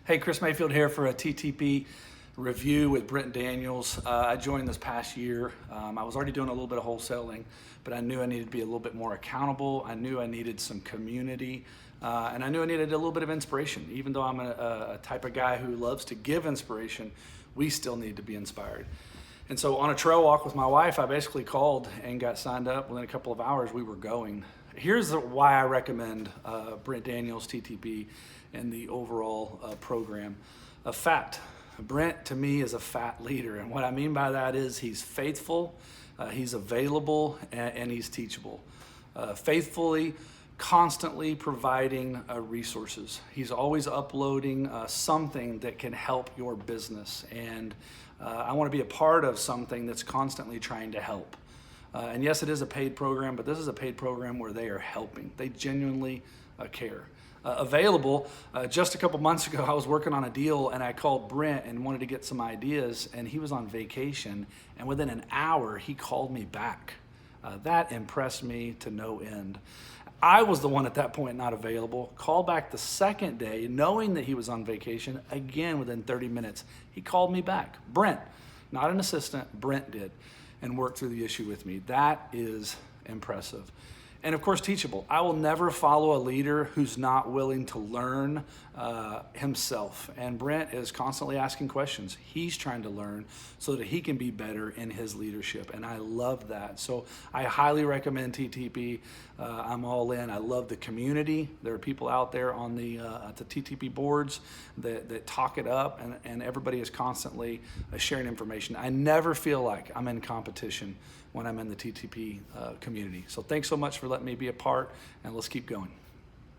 Hey, Chris Mayfield here for a TTP review with Brent Daniels. I joined this past year. I was already doing a little bit of wholesaling, but I knew I needed to be a little bit more accountable. I knew I needed some community, and I knew I needed a little bit of inspiration. Even though I'm a type of guy who loves to give inspiration, we still need to be inspired. And so on a trail walk with my wife, I basically called and got signed up. Within a couple of hours, we were going. Here's why I recommend Brent Daniels TTP and the overall program. Fact, Brent to me is a fat leader. And what I mean by that is he's faithful, he's available, and he's teachable. Faithfully, constantly providing resources. He's always uploading something that can help your business. And I want to be a part of something that's constantly trying to help. And yes, it is a paid program, but this is a paid program where they are helping. They genuinely care. Available, just a couple months ago, I was working on a deal and I called Brent and wanted to get some ideas, and he was on vacation, and within an hour, he called me back. That impressed me to no end. I was the one at that point not available. Called back the second day, knowing that he was on vacation, again within 30 minutes, he called me back. Brent, not an assistant, Brent did, and worked through the issue with me. That is impressive. And of course, teachable. I will never follow a leader who's not willing to learn himself. And Brent is constantly asking questions. He's trying to learn so that he can be better in his leadership. And I love that. So I highly recommend TTP. I'm all in. I love the community. There are people out there on the TTP boards that talk it up, and everybody is constantly sharing information. I never feel like I'm in competition when I'm in the TTP community. So thanks so much for letting me be a part, and let's keep going.